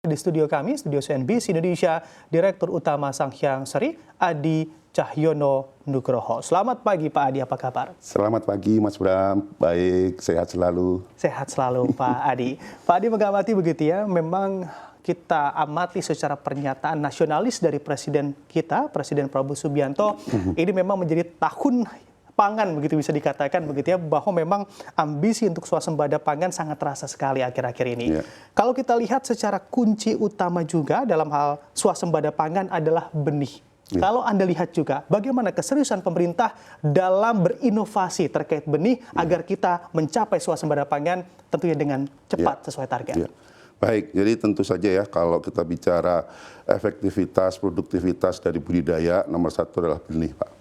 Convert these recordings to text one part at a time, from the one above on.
Di studio kami, studio CNBC Indonesia, Direktur Utama Sanghyang Seri, Adi Cahyono Nugroho. Selamat pagi Pak Adi, apa kabar? Selamat pagi Mas Bram, baik, sehat selalu. Sehat selalu Pak Adi. Pak Adi mengamati begitu ya, memang kita amati secara pernyataan nasionalis dari Presiden kita, Presiden Prabowo Subianto, ini memang menjadi tahun pangan begitu bisa dikatakan begitu ya, bahwa memang ambisi untuk swasembada pangan sangat terasa sekali akhir-akhir ini. Kalau kita lihat secara kunci utama juga dalam hal swasembada pangan adalah benih. Kalau Anda lihat juga bagaimana keseriusan pemerintah dalam berinovasi terkait benih agar kita mencapai swasembada pangan tentunya dengan cepat sesuai target. Baik, jadi tentu saja ya kalau kita bicara efektivitas, produktivitas dari budidaya, nomor satu adalah benih, Pak.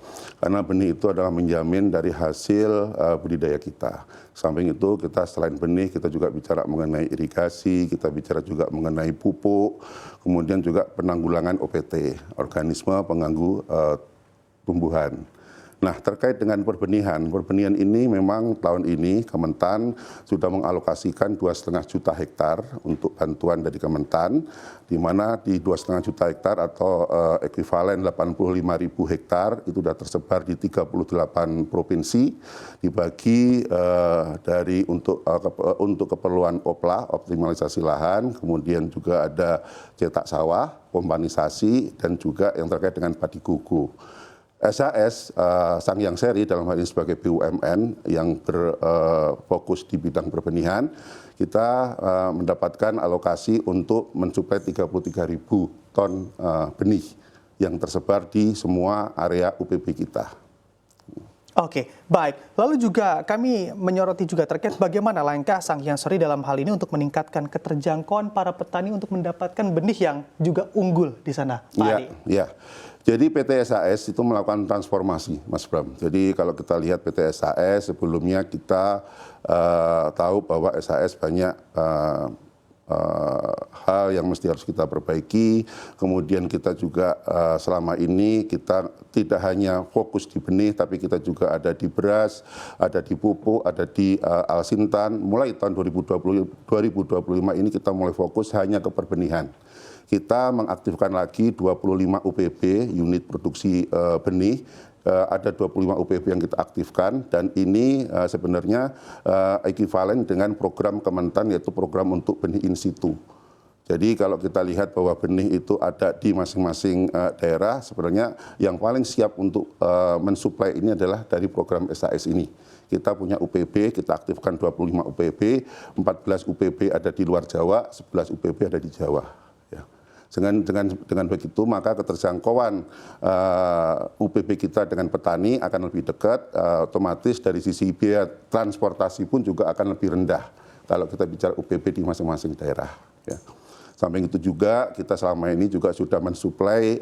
Karena benih itu adalah menjamin dari hasil budidaya kita. Samping itu kita selain benih, kita juga bicara mengenai irigasi, kita bicara juga mengenai pupuk, kemudian juga penanggulangan OPT, organisme pengganggu tumbuhan. Nah, terkait dengan perbenihan ini memang tahun ini Kementan sudah mengalokasikan 2,5 juta hektar untuk bantuan dari Kementan, di mana di 2,5 juta hektar atau ekuivalen 85.000 hektar itu sudah tersebar di 38 provinsi, dibagi dari untuk keperluan OPLA, optimalisasi lahan, kemudian juga ada cetak sawah, pompanisasi, dan juga yang terkait dengan padi kuku. SAS, Sanghyang Seri dalam hal ini sebagai BUMN yang berfokus di bidang perbenihan, kita mendapatkan alokasi untuk mensuplai 33.000 ton benih yang tersebar di semua area UPB kita. Oke, baik. Lalu juga kami menyoroti juga terkait bagaimana langkah Sanghyang Seri dalam hal ini untuk meningkatkan keterjangkauan para petani untuk mendapatkan benih yang juga unggul di sana, Pak Adi. Ya. Jadi PT SAS itu melakukan transformasi, Mas Bram. Jadi kalau kita lihat PT SAS sebelumnya kita tahu bahwa SAS banyak hal yang mesti harus kita perbaiki. Kemudian kita juga selama ini kita tidak hanya fokus di benih, tapi kita juga ada di beras, ada di pupuk, ada di alsintan. Mulai tahun 2025 ini kita mulai fokus hanya ke perbenihan. Kita mengaktifkan lagi 25 UPB, unit produksi benih. Ada 25 UPB yang kita aktifkan, dan ini sebenarnya ekuivalen dengan program Kementan, yaitu program untuk benih in situ. Jadi kalau kita lihat bahwa benih itu ada di masing-masing daerah, sebenarnya yang paling siap untuk mensuplai ini adalah dari program SAS ini. Kita punya UPB, kita aktifkan 25 UPB, 14 UPB ada di luar Jawa, 11 UPB ada di Jawa. Dengan begitu maka keterjangkauan UPB kita dengan petani akan lebih dekat, otomatis dari sisi biaya transportasi pun juga akan lebih rendah kalau kita bicara UPB di masing-masing daerah. Ya. Samping itu juga kita selama ini juga sudah mensuplai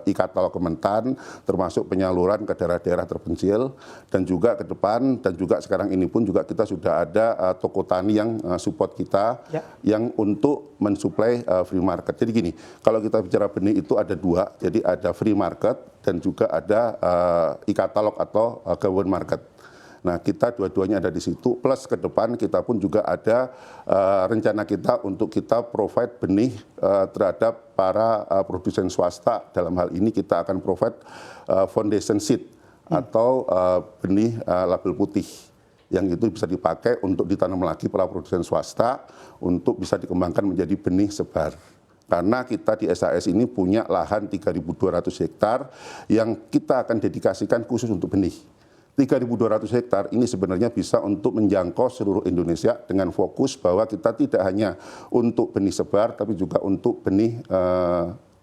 e-katalog Kementan, termasuk penyaluran ke daerah-daerah terpencil, dan juga ke depan, dan juga sekarang ini pun juga kita sudah ada toko tani yang support kita, yang untuk mensuplai free market. Jadi gini, kalau kita bicara benih itu ada dua, jadi ada free market dan juga ada e-katalog atau government market. Nah, kita dua-duanya ada di situ, plus ke depan kita pun juga ada rencana kita untuk kita provide benih terhadap para produsen swasta. Dalam hal ini kita akan provide foundation seed atau benih label putih, yang itu bisa dipakai untuk ditanam lagi para produsen swasta untuk bisa dikembangkan menjadi benih sebar. Karena kita di SAS ini punya lahan 3.200 hektar yang kita akan dedikasikan khusus untuk benih. 3.200 hektar ini sebenarnya bisa untuk menjangkau seluruh Indonesia dengan fokus bahwa kita tidak hanya untuk benih sebar, tapi juga untuk benih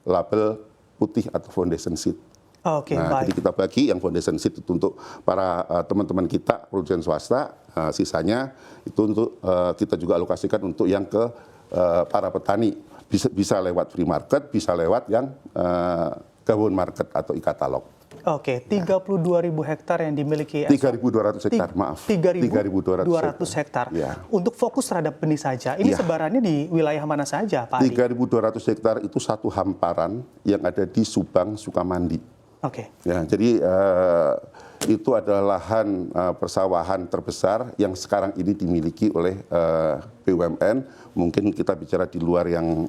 label putih atau foundation seed. Jadi kita bagi yang foundation seed itu untuk para teman-teman kita, produsen swasta, sisanya itu untuk kita juga alokasikan untuk yang ke para petani. Bisa lewat free market, bisa lewat yang government market atau e-katalog. Oke, 32.000 hektar yang dimiliki 3.200 hektar, maaf. 3.200 hektar. Ya. Untuk fokus terhadap benih saja. Ini sebarannya di wilayah mana saja, Pak Adi? 3.200 hektar itu satu hamparan yang ada di Subang, Sukamandi. Oke. Ya, jadi itu adalah lahan persawahan terbesar yang sekarang ini dimiliki oleh BUMN mungkin kita bicara di luar yang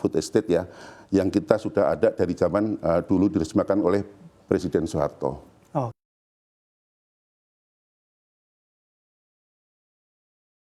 food estate ya, yang kita sudah ada dari zaman dulu diresmikan oleh Presiden Soeharto.